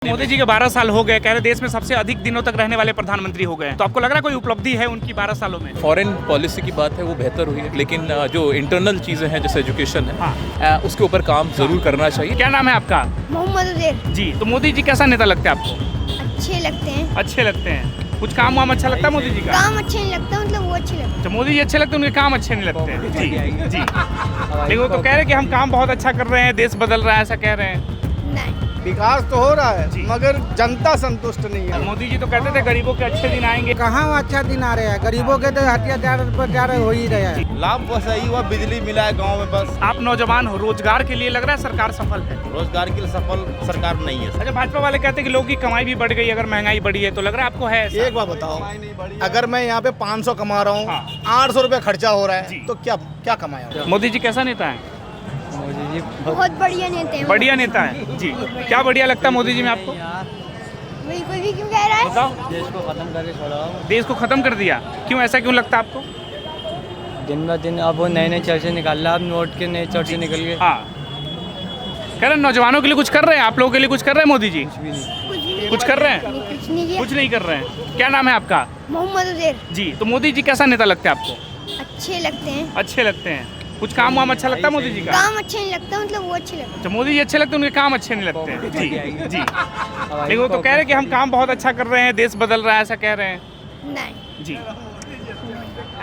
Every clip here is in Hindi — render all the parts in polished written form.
मोदी जी के 12 साल हो गए, कह रहे देश में सबसे अधिक दिनों तक रहने वाले प्रधानमंत्री हो गए। तो आपको लग रहा है कोई उपलब्धि है उनकी 12 सालों में? फॉरेन पॉलिसी की बात है वो बेहतर हुई है, लेकिन जो इंटरनल चीज़ें हैं जैसे एजुकेशन है उसके ऊपर काम जरूर करना चाहिए। क्या नाम है आपका? मोहम्मद उजैर। जी, तो मोदी जी कैसा नेता लगते हैं आपको? अच्छे लगते हैं। अच्छे लगते हैं। कुछ काम वाम अच्छा लगता है मोदी जी का? काम अच्छे नहीं लगता, मतलब वो अच्छे लगते तो मोदी जी अच्छे लगते हैं, उनके काम अच्छे नहीं लगते हैं। जी जी, लेकिन वो तो कह रहे हैं कि हम काम बहुत अच्छा कर रहे हैं, देश बदल रहा है, ऐसा कह रहे हैं। हैं। नहीं, विकास तो हो रहा है मगर जनता संतुष्ट नहीं है। मोदी जी तो कहते थे गरीबों के अच्छे दिन आएंगे। कहाँ वो अच्छा दिन आ रहे हैं? गरीबों के तो हत्याचार हो ही रहे हैं। लाभ बस यही हुआ, बिजली मिला है गांव में बस। आप नौजवान हो, रोजगार के लिए लग रहा है सरकार सफल है? रोजगार के लिए सफल सरकार नहीं है। अच्छा, भाजपा वाले कहते हैं कि लोगों की कमाई भी बढ़ गई, अगर महंगाई बढ़ी है तो लग रहा है आपको है ऐसा? एक बात बताओ, अगर मैं यहाँ पे 500 कमा रहा हूँ, 800 रुपये खर्चा हो रहा जी। है, तो क्या कमाया? मोदी जी कैसा नेता है? बहुत बढ़िया नेता है। बढ़िया नेता है जी। क्या बढ़िया लगता है मोदी जी में आपको? वही कोई भी क्यों कह रहा है? बताओ। देश को खत्म करके छोड़ा, देश को खत्म कर दिया, क्यों, ऐसा क्यों लगता है आपको? दिन ब दिन अब वो नए नए चर्चे निकाल रहा है, अब नोट के नए चर्चे निकल गए। हाँ, कह रहे हैं नौजवानों के लिए कुछ कर रहे हैं, आप लोगों के लिए कुछ कर रहे हैं मोदी जी? कुछ भी नहीं। कुछ कर रहे हैं? कुछ नहीं किया। कुछ नहीं कर रहे हैं। क्या नाम है आपका? मोहम्मद उजैर। जी, तो मोदी जी कैसा नेता लगते हैं आपको? अच्छे लगते हैं। अच्छे लगते हैं। कुछ काम वाम अच्छा लगता है मोदी जी का? काम अच्छे नहीं लगता, मतलब वो अच्छे लगते अच्छा, मोदी जी अच्छे लगते हैं, उनके काम अच्छे नहीं लगते हैं। जी जी, लेकिन वो तो कह रहे हैं कि हम काम बहुत अच्छा कर रहे हैं, देश बदल रहा है, ऐसा कह रहे हैं। हैं। नहीं जी,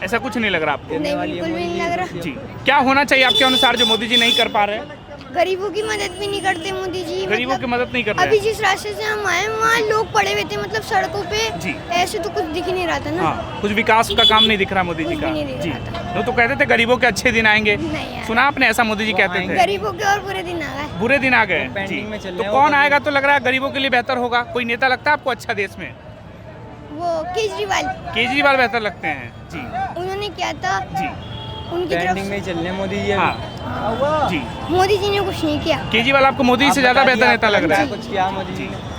ऐसा कुछ नहीं लग रहा आपको? नहीं, बिल्कुल भी नहीं लग रहा। जी, क्या होना चाहिए आपके अनुसार जो मोदी जी नहीं कर पा रहे हैं? गरीबों की मदद भी नहीं करते मोदी जी। गरीबों की मदद नहीं कर अभी रहे हैं। जिस रास्ते से हम आए वहाँ लोग पड़े हुए थे, मतलब सड़कों पे। जी। ऐसे तो कुछ दिख ही नहीं रहा था ना। हाँ, कुछ विकास का काम नहीं दिख रहा मोदी जी कुछ का। भी नहीं दिख जी, रहा था। वो तो कहते थे गरीबों के अच्छे दिन आएंगे। नहीं यार। सुना आपने ऐसा मोदी जी कहते थे? गरीबों के और बुरे दिन आ गए। बुरे दिन आ गए। जी, पेंडिंग में चल रहे तो हैं, कौन वो आएगा तो लग रहा है गरीबों के लिए बेहतर होगा? कोई नेता लगता है आपको अच्छा देश में? वो केजरीवाल, केजरीवाल बेहतर लगते हैं। जी उन्होंने क्या था, जी, उनकी तरफ ट्रेंडिंग में ही चल रहे हैं मोदी जी। हाँ जी। मोदी जी ने कुछ नहीं किया। केजरीवाल आपको मोदी आप से ज्यादा बताइए, बेहतर नेता लग रहा है? कुछ किया मोदी जी ने?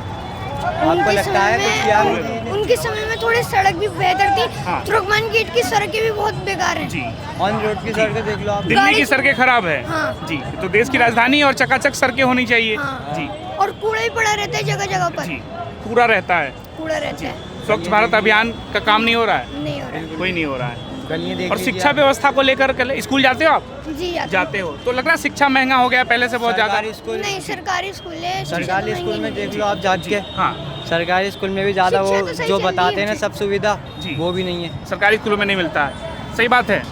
उनके लगता है समय कुछ किया में मोदी जी ने? उनके समय में थोड़ी सड़क भी बेहतर थी। हाँ। तुर्कमान गेट की सड़कें भी बहुत बेकार हैं। जी, ऑन रोड की सड़कें देख लो आप। दिल्ली गाड़ी- की सड़कें खराब है। हाँ। जी, तो देश की राजधानी है और चकाचक सड़कें होनी चाहिए। हाँ। जी और कूड़ा ही पड़ा रहता है जगह जगह पर। जी, पूरा रहता है। कूड़ा रहता है, स्वच्छ भारत अभियान का काम नहीं हो रहा है? नहीं हो रहा। कोई नहीं हो रहा है। गलियां देख और लीजिए शिक्षा आप। व्यवस्था को लेकर स्कूल जाते हो आप? जी जाते हो तो लग रहा है शिक्षा महंगा हो गया पहले से बहुत ज्यादा? सरकारी स्कूल, नहीं, सरकारी स्कूल है। सरकारी स्कूल में देख लो आप जाके के। हाँ, सरकारी स्कूल में भी ज़्यादा शिक्षा वो तो सही जो चल रही बताते हैं ना है। सब सुविधा, जी। वो भी नहीं है। सरकारी स्कूलों में नहीं मिलता है। सही बात है।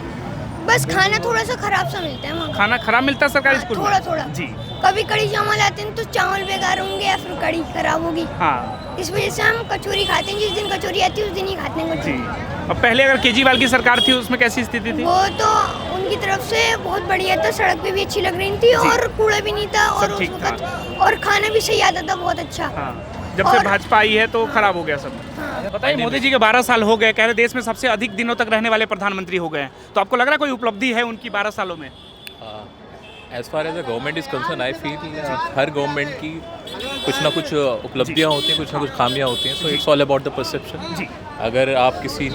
बस खाना थोड़ा सा खराब सा मिलता है वहाँ। खाना खराब मिलता है सरकारी स्कूल में? थोड़ा थोड़ा। जी, कभी कड़ी चावल आते हैं तो चावल बेकार होंगे या फिर कड़ी खराब होगी। हाँ इस वजह से हम कचौरी खाते हैं, जिस दिन कचौरी आती है उस दिन ही खाते हैं जी। कचौरी। अब पहले अगर केजरीवाल की सरकार थी उसमें कैसी स्थिति थी? वो तो उनकी तरफ से बहुत बढ़िया था, सड़क पे भी अच्छी लग रही थी और कूड़ा भी नहीं था और सब उस ठीक वक्त और खाना भी सही आता था, बहुत अच्छा। हाँ, जब से और- भाजपा आई है तो खराब हो गया सब। हाँ। बताइए, मोदी जी के 12 साल हो गए, कह रहे देश में सबसे अधिक दिनों तक रहने वाले प्रधानमंत्री हो गए हैं। तो आपको लग रहा है कोई उपलब्धि है उनकी 12 सालों में? As far as the government is concern I feel हर गवर्नमेंट की कुछ ना कुछ उपलब्धियाँ होती हैं, कुछ ना कुछ खामियाँ होती हैं। So it's all about the perception. जी अगर आप किसी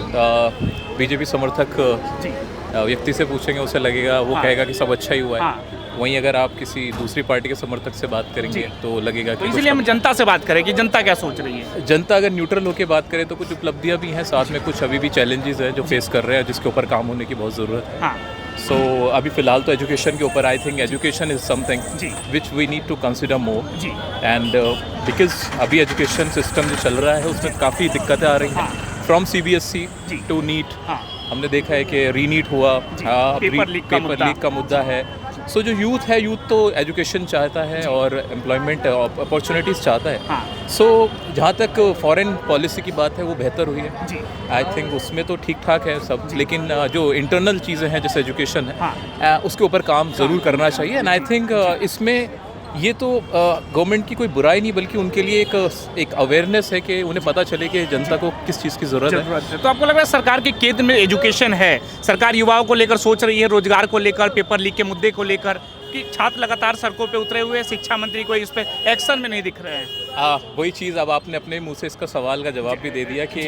बीजेपी समर्थक जी, व्यक्ति से पूछेंगे, उसे लगेगा वो हाँ। कहेगा कि सब अच्छा ही हुआ है। हाँ। वहीं अगर आप किसी दूसरी पार्टी के समर्थक से बात करेंगे जी। तो लगेगा तो कि इसलिए हम जनता से बात करें कि जनता क्या सोच रही है। जनता अगर न्यूट्रल होकर बात करे तो कुछ उपलब्धियां भी हैं, साथ में कुछ अभी भी चैलेंजेस हैं जो फेस कर रहे हैं, जिसके ऊपर काम होने की बहुत ज़रूरत है। हाँ सो अभी फिलहाल तो एजुकेशन के ऊपर I think education is something जी। Which we need to consider more जी, एंड बिकॉज अभी एजुकेशन सिस्टम जो चल रहा है उसमें काफ़ी दिक्कतें आ रही हैं, फ्रॉम CBSE जी। To NEET. हाँ हमने देखा है कि रीनीट हुआ, जी, पेपर लीक का मुद्दा। लीक का मुद्दा है। सो जो यूथ है, यूथ तो एजुकेशन चाहता है और एम्प्लॉयमेंट अपॉर्चुनिटीज़ चाहता है। हाँ सो जहाँ तक फॉरेन पॉलिसी की बात है वो बेहतर हुई है। जी, आई थिंक उसमें तो ठीक ठाक है सब, लेकिन जो इंटरनल चीज़ें हैं जैसे एजुकेशन है हाँ। उसके ऊपर काम ज़रूर करना चाहिए। एंड आई थिंक इसमें ये तो गवर्नमेंट की कोई बुराई नहीं, बल्कि उनके लिए एक अवेयरनेस है कि उन्हें पता चले कि जनता को किस चीज़ की ज़रूरत है। तो आपको लग रहा है सरकार के केंद्र में एजुकेशन है, सरकार युवाओं को लेकर सोच रही है, रोजगार को लेकर, पेपर लीक के मुद्दे को लेकर, कि छात्र लगातार सड़कों पे उतरे हुए, शिक्षा मंत्री कोई इस पे एक्शन में नहीं दिख रहे हैं? वही चीज़ अब आपने अपने मुंह से इसका सवाल का जवाब भी दे दिया कि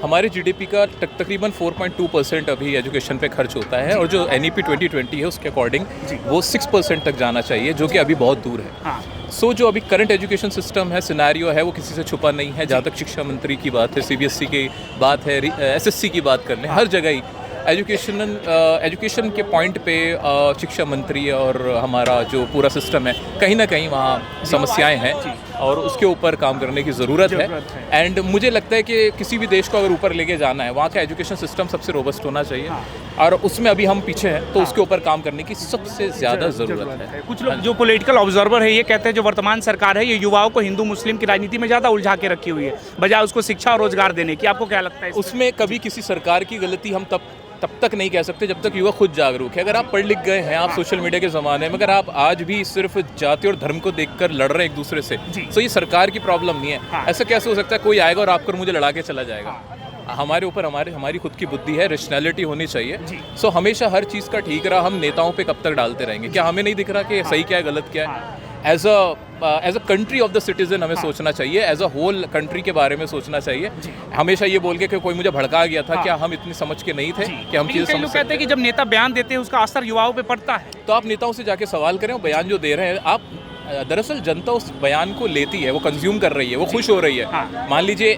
हमारे GDP का तकरीबन 4.2% अभी एजुकेशन पे खर्च होता है, और जो NEP 2020 है उसके अकॉर्डिंग वो 6% तक जाना चाहिए, जो कि अभी बहुत दूर है। हाँ सो जो अभी करंट एजुकेशन सिस्टम है, सिनेरियो है, वो किसी से छुपा नहीं है। जहाँ तक शिक्षा मंत्री की बात है, सीबीएसई की बात है, एसएससी की बात कर लें, हर जगह ही एजुकेशन के पॉइंट पे शिक्षा मंत्री और हमारा जो पूरा सिस्टम है, कहीं ना कहीं वहाँ समस्याएं हैं और उसके ऊपर काम करने की ज़रूरत है। एंड मुझे लगता है कि किसी भी देश को अगर ऊपर लेके जाना है, वहाँ का एजुकेशन सिस्टम सबसे रोबस्ट होना चाहिए और उसमें अभी हम पीछे हैं, तो उसके ऊपर काम करने की सबसे ज़्यादा ज़रूरत है। कुछ लोग जो पॉलिटिकल ऑब्जर्वर है ये कहते हैं जो वर्तमान सरकार है ये युवाओं को हिंदू मुस्लिम की राजनीति में ज़्यादा उलझा के रखी हुई है, बजाय उसको शिक्षा और रोजगार देने की। आपको क्या लगता है? उसमें कभी किसी सरकार की गलती हम तब तक नहीं कह सकते जब तक युवा खुद जागरूक है। अगर आप पढ़ लिख गए हैं, आप सोशल मीडिया के ज़माने में, अगर आप आज भी सिर्फ जाति और धर्म को देखकर लड़ रहे हैं एक दूसरे से, तो ये सरकार की प्रॉब्लम नहीं है। ऐसा कैसे हो सकता है कोई आएगा और आपको मुझे लड़ा के चला जाएगा? हमारे ऊपर हमारी खुद की बुद्धि है, रेशनैलिटी होनी चाहिए। सो हमेशा हर चीज़ का ठीक रहा, हम नेताओं पे कब तक डालते रहेंगे? क्या हमें नहीं दिख रहा कि सही क्या है, गलत क्या है? As a country of the citizen हमें सोचना चाहिए, एज अ होल कंट्री के बारे में सोचना चाहिए। हमेशा ये बोल के कि कोई मुझे भड़का गया था, क्या हम इतनी समझ के नहीं थे कि हम चीज़ें समझ सकते हैं? कहते हैं कि जब नेता बयान देते हैं उसका असर युवाओं पे पड़ता है। तो आप नेताओं से जाके सवाल करें, वो बयान जो दे रहे हैं, आप दरअसल जनता उस बयान को लेती है, वो कंज्यूम कर रही है, वो खुश हो रही है। मान लीजिए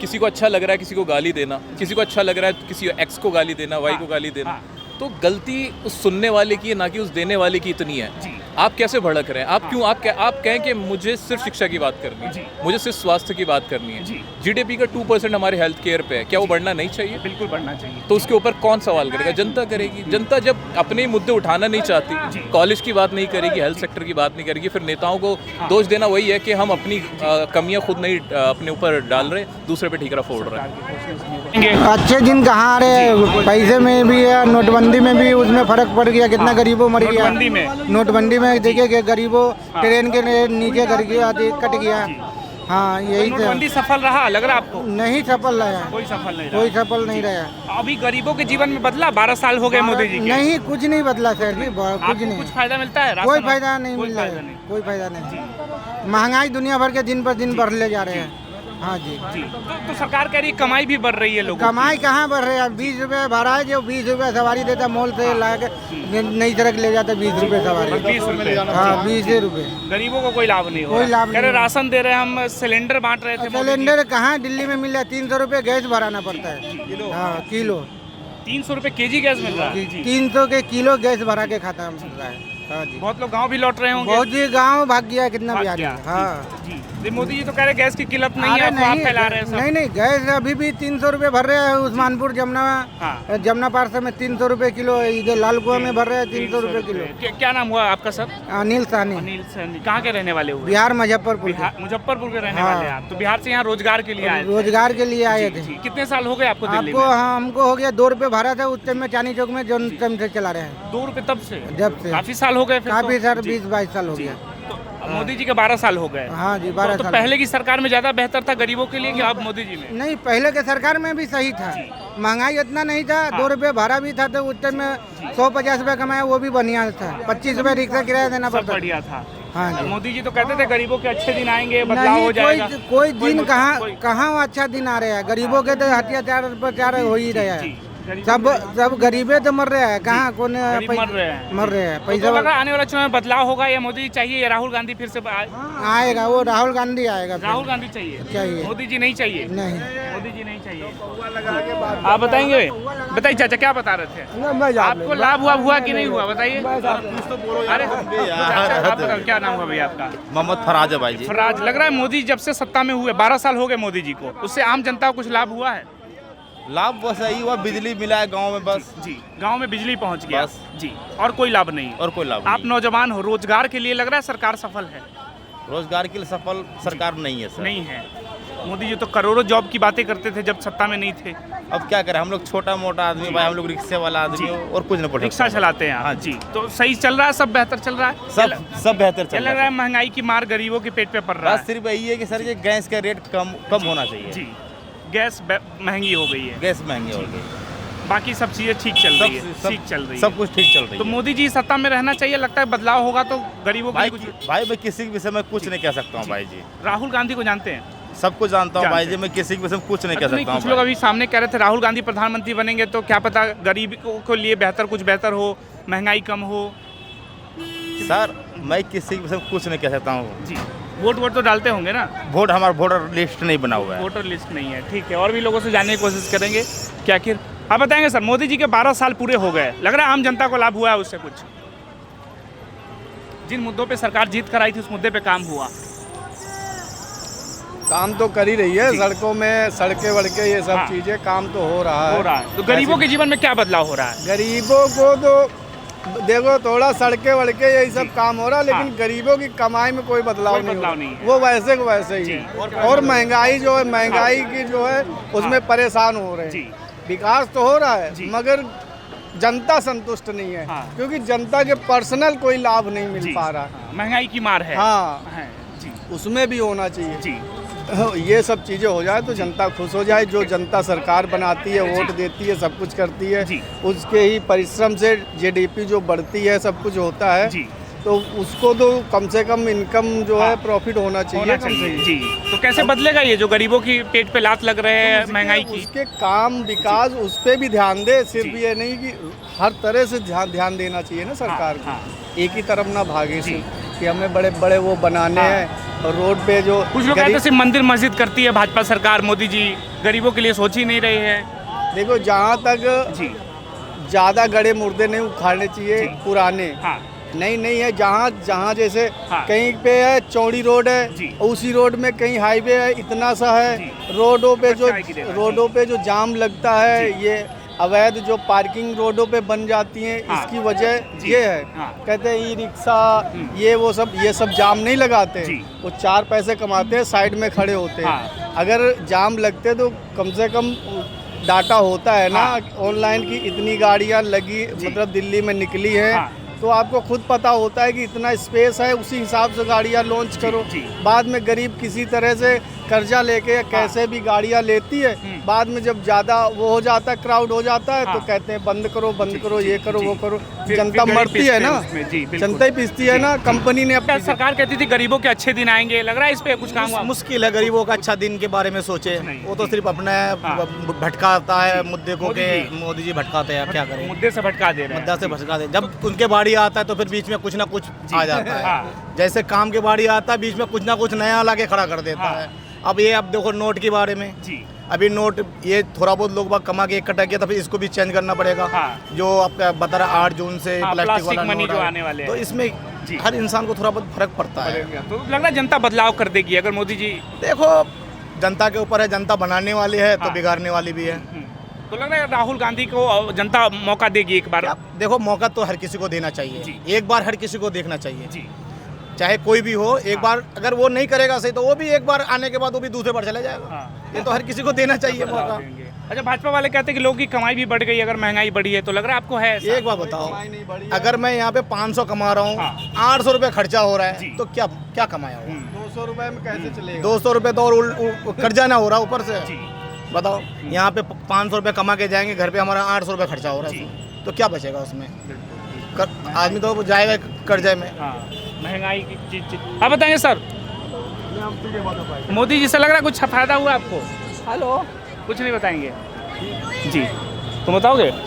किसी को अच्छा लग रहा है किसी को गाली देना, किसी को अच्छा लग रहा है किसी एक्स को गाली देना, वाई को गाली देना, तो गलती उस सुनने वाले की है, ना कि उस देने वाले की इतनी है। आप कैसे भड़क रहे हैं? आप क्यों आप कहें कि मुझे सिर्फ शिक्षा की बात करनी है, मुझे सिर्फ स्वास्थ्य की बात करनी है। जीडीपी का 2% हमारे हेल्थ केयर पे है, क्या वो बढ़ना नहीं चाहिए? बिल्कुल बढ़ना चाहिए। तो उसके ऊपर कौन सवाल करेगा? जनता करेगी। जनता जब अपने मुद्दे उठाना नहीं चाहती, कॉलेज की बात नहीं करेगी, हेल्थ सेक्टर की बात नहीं करेगी, फिर नेताओं को दोष देना वही है कि हम अपनी कमियां खुद नहीं अपने ऊपर डाल रहे, दूसरे पे ठीकरा फोड़ रहे हैं। अच्छे दिन कहाँ आ रहे हैं? पैसे में भी है, नोटबंदी में भी उसमें फर्क पड़ गया, कितना गरीबों मर गया। नोटबंदी में देखिए कि गरीबों ट्रेन के नीचे कर गया, कट गया। हाँ, यही नोटबंदी सफल रहा लग रहा आपको? नहीं सफल रहा, कोई सफल नहीं, कोई सफल नहीं रहा। अभी गरीबों के जीवन में बदला? 12 साल हो गए मोदी जी के। नहीं, कुछ नहीं बदला सर जी, कुछ नहीं। कुछ फायदा मिलता है? कोई फायदा नहीं मिल रहा है, कोई फायदा नहीं। महंगाई दुनिया भर के दिन पर दिन बढ़ ले जा रहे हैं। हाँ जी। तो सरकार कह रही है कमाई भी बढ़ रही है लोगों की। कमाई कहाँ बढ़ रही है? 20 रुपये भाड़ा है, जो 20 रुपये सवारी देता मॉल से ला के नई सड़क ले जाता, 20 रुपये सवारी। 20 रुपये? हाँ, 20 रुपये। गरीबों को कोई लाभ नहीं हो कोई लाभ नहीं। कह रहे राशन दे रहे हैं, हम सिलेंडर बांट रहे थे। सिलेंडर कहाँ दिल्ली में मिल रहा है? 300 रुपये गैस भराना पड़ता है। हाँ, किलो 300 रुपये केजी गैस मिल रहा है। 300 के किलो गैस भरा के खाता मिल रहा है। हाँ जी। बहुत लोग गांव भी लौट रहे होंगे। बहुत जी गांव भाग गया है, कितना बिहारी। हाँ जी। मोदी जी तो कह रहे गैस की किल्लत नहीं है, आप फैला रहे हैं। नहीं, गैस अभी भी 300 रुपये भर रहे हैं। उस्मानपुर जमुना पार्क में 300 रुपये किलो, इधर लाल कुआं में भर रहे हैं 300 रुपये किलो। क्या नाम हुआ आपका सर? अनिल साहनी। अनिल साहनी। कहाँ के रहने वाले हुए? बिहार मुजफ्फरपुर। मुजफ्फरपुर के रहने वाले आप? तो बिहार से यहाँ रोजगार के लिए आए? रोजगार के लिए आए थे। कितने साल हो गए आपको दिल्ली में? हमको हो गया 2 रुपये भरा था उस टाइम में, चांदनी चौक में, जो टाइम से चला रहे हैं। 2 रुपये तब से? जब से। काफी साल हो गए? काफी सर, 20-22 साल हो गया। मोदी जी के 12 साल हो गए। हाँ जी, 12 तो साल। पहले की सरकार में ज्यादा बेहतर था गरीबों के लिए कि अब मोदी जी में? नहीं, पहले के सरकार में भी सही था, महंगाई इतना नहीं था। 2 रुपये भाड़ा भी था, तो उस टाइम में 150 रुपये कमाया, वो भी बढ़िया था। 25 रुपये रिक्शा किराया देना पड़ता, बढ़िया था। हाँ जी। मोदी जी तो कहते थे गरीबों के अच्छे दिन आएंगे, बदलाव हो जाएगा। कोई दिन कहाँ अच्छा दिन आ रहा है? गरीबों के तो अत्याचार हो ही रहा है। सब गरीबे तो मर रहे हैं, कहाँ कौन मर रहे हैं। पैसा लगा आने वाला चुनाव में बदलाव होगा या मोदी जी चाहिए या राहुल गांधी फिर से आएगा? वो राहुल गांधी आएगा। राहुल गांधी चाहिए, मोदी जी नहीं चाहिए? नहीं, मोदी जी नहीं चाहिए। आप बताएंगे? बताइए चाचा, क्या बता रहे थे? आपको लाभ हुआ कि नहीं हुआ? बताइए। अरे आपका क्या नाम हुआ भैया आपका? मोहम्मद फराज है भाई जी। फराज। लग रहा है मोदी जब से सत्ता में हुए, 12 साल हो गए मोदी जी को, उससे आम जनता को कुछ लाभ हुआ है? लाभ बस यही हुआ, बिजली मिला है गांव में बस। जी, गांव में बिजली पहुंच गया बस। जी, और कोई लाभ नहीं? और कोई लाभ आप नौजवान हो, रोजगार के लिए लग रहा है सरकार सफल है? रोजगार के लिए सफल सरकार नहीं है सर। नहीं है। मोदी जी तो करोड़ों जॉब की बातें करते थे जब सत्ता में नहीं थे। अब क्या करें, हम लोग छोटा मोटा आदमी भाई, हम लोग रिक्शे वाला आदमी और कुछ नहीं। रिक्शा चलाते हैं? हाँ जी। तो सही चल रहा है, सब बेहतर चल रहा है? सब बेहतर चल रहा है। महंगाई की मार गरीबों के पेट पे पड़ रहा है। बस सिर्फ यही है कि सर ये गैस का रेट कम होना चाहिए। जी, गैस महंगी हो गई है। गैस महंगी हो गई, बाकी सब चीजें ठीक चल रही है। ठीक चल रही है, सब कुछ ठीक चल रही है। तो मोदी जी सत्ता में रहना चाहिए, लगता है बदलाव होगा तो गरीबों भाई मैं किसी के विषय में कुछ नहीं कह सकता हूँ भाई जी। राहुल गांधी को जानते हैं? सब कुछ जानता हूँ भाई जी, मैं किसी के विषय में कुछ नहीं कह सकता हूँ। कुछ लोग अभी सामने कह रहे थे राहुल गांधी प्रधानमंत्री बनेंगे तो क्या पता गरीब को लिए कुछ बेहतर हो, महंगाई कम हो। सर मैं किसी से कुछ नहीं कह सकता हूँ। जी, वोट तो डालते होंगे ना? वोट हमारा वोटर लिस्ट नहीं बना हुआ है। वोटर लिस्ट नहीं है, ठीक है। और भी लोगों से जानने की कोशिश करेंगे क्या आखिर आप बताएंगे सर, मोदी जी के 12 साल पूरे हो गए, लग रहा है आम जनता को लाभ हुआ है उससे कुछ? जिन मुद्दों पे सरकार जीत कर आई थी उस मुद्दे पे काम हुआ? काम तो कर ही रही है, सड़कों में सड़कें वड़के ये सब हाँ। चीजें काम तो हो रहा है। तो गरीबों के जीवन में क्या बदलाव हो रहा है? गरीबों को तो देखो थोड़ा सड़कें वड़के यही सब काम हो रहा है, लेकिन हाँ। गरीबों की कमाई में कोई बदलाव कोई नहीं बदलाव हो नहीं रहा। है। वो वैसे को वैसे ही है। और महंगाई जो है, महंगाई की जो है उसमें परेशान हो रहे जी। हैं। विकास तो हो रहा जी। है मगर जनता संतुष्ट नहीं है, हाँ। क्योंकि जनता के पर्सनल कोई लाभ नहीं मिल पा रहा है। हाँ, महंगाई की मार है। हाँ, है, जी उसमें भी होना चाहिए। जी ये सब चीज़ें हो जाए तो जनता खुश हो जाए। जो जनता सरकार बनाती है, वोट देती है, सब कुछ करती है, जी। उसके ही परिश्रम से जीडीपी जो बढ़ती है, सब कुछ होता है, जी। तो उसको तो कम से कम इनकम जो है प्रॉफिट होना चाहिए। होना कम से चाहिए कम। जी। तो कैसे बदलेगा ये जो गरीबों की पेट पे लात लग रहे हैं महंगाई की? उसके काम विकास उस पर भी ध्यान दे, सिर्फ ये नहीं कि हर तरह से ध्यान देना चाहिए ना सरकार को। हाँ। एक ही तरफ ना भागे कि हमें बड़े बड़े वो बनाने हैं और रोड पे जो कुछ लोग कहते हैं सिर्फ मंदिर मस्जिद करती है भाजपा सरकार, मोदी जी गरीबों के लिए सोच ही नहीं रहे हैं। देखो जहाँ तक जी ज़्यादा गड़े मुर्दे नहीं उखाड़ने चाहिए पुराने। हाँ नहीं है, जहाँ जैसे हाँ। कहीं पे है चौड़ी रोड है, जी। उसी रोड में कहीं हाईवे है, इतना सा है। जी। रोडों पे रोडों जो जाम लगता है, ये अवैध जो पार्किंग रोडों पे बन जाती हैं, हाँ। इसकी वजह जी। ये है। हाँ। कहते हैं ई रिक्शा ये सब जाम नहीं लगाते, जी। वो 4 पैसे कमाते हैं, साइड में खड़े होते हैं। हाँ। अगर जाम लगते तो कम से कम डाटा होता है ना हाँ। ऑनलाइन की इतनी गाड़ियां लगी, मतलब दिल्ली में निकली है, हाँ। तो आपको खुद पता होता है कि इतना स्पेस है, उसी हिसाब से गाड़ियां लॉन्च करो। जी। बाद में गरीब किसी तरह से कर्जा लेके या कैसे भी गाड़ियां लेती है, बाद में जब ज़्यादा वो हो जाता है, क्राउड हो जाता है, तो कहते हैं बंद करो ये करो वो करो। जनता फिर मरती है ना, उसमें, जी, बिल्कुल। जनता ही पिसती है ना। कंपनी ने अपनी सरकार कहती थी गरीबों के अच्छे दिन आएंगे, लग रहा है इस पे कुछ काम हुआ? मुश्किल है गरीबों का अच्छा दिन के बारे में सोचे। नहीं। वो तो सिर्फ अपने हाँ। भटकाता है मुद्दे को मोदी के। जी। मोदी जी भटकाते हैं, क्या करें। मुद्दे से भटका दे रहे हैं। मुद्दा से भटका दे। जब उनके बाड़ी आता है तो फिर बीच में कुछ ना कुछ आ जाता है। हाँ। जैसे काम के बाड़ी आता है, बीच में कुछ ना कुछ नया ला के खड़ा कर देता हाँ। है। अब देखो नोट के बारे में। जी अभी नोट ये थोड़ा बहुत लोग बाग कमा के इकट्ठा किया, तो फिर इसको भी चेंज करना पड़ेगा। हाँ। जो आपका बता रहा 8 जून से हाँ, प्लास्टिक वाला प्लास्टिक मनी नोट जो है। आने वाले तो हैं। इसमें जी। हर इंसान को थोड़ा बहुत फर्क पड़ता है। तो लग रहा है जनता बदलाव कर देगी अगर मोदी जी। देखो जनता के ऊपर है, जनता बनाने वाली है तो हाँ। बिगाड़ने वाली भी है। तो लग रहा है राहुल गांधी को जनता मौका देगी एक बार? देखो मौका तो हर किसी को देना चाहिए। जी। एक बार हर किसी को देखना चाहिए। जी चाहे कोई भी हो, एक बार अगर वो नहीं करेगा सही तो वो भी एक बार आने के बाद वो भी दूसरे बार चला जाएगा। हाँ। ये तो हर किसी को देना चाहिए मौका। अच्छा, भाजपा वाले कहते हैं कि लोगों की कमाई भी बढ़ गई अगर महंगाई बढ़ी है, तो लग रहा है आपको है ऐसा? एक बात बताओ, अगर मैं यहाँ पे 500 कमा रहा हूँ, हाँ। 800 रुपये खर्चा हो रहा जी। है, तो क्या क्या कमाया हो? 200 रुपए में कैसे चलेगा? 200 रुपये तो और कर्जा ना हो रहा ऊपर से। जी। बताओ, यहाँ पे 500 रुपये कमा के जाएंगे, घर पे हमारा 800 रुपये खर्चा हो रहा है, तो क्या बचेगा उसमें? आदमी तो जाएगा कर्जे में। हाँ, महंगाई की चीज। आप बताएंगे सर, मोदी जी से लग रहा है कुछ फायदा हुआ आपको? हेलो, कुछ नहीं बताएंगे जी, तुम बताओगे?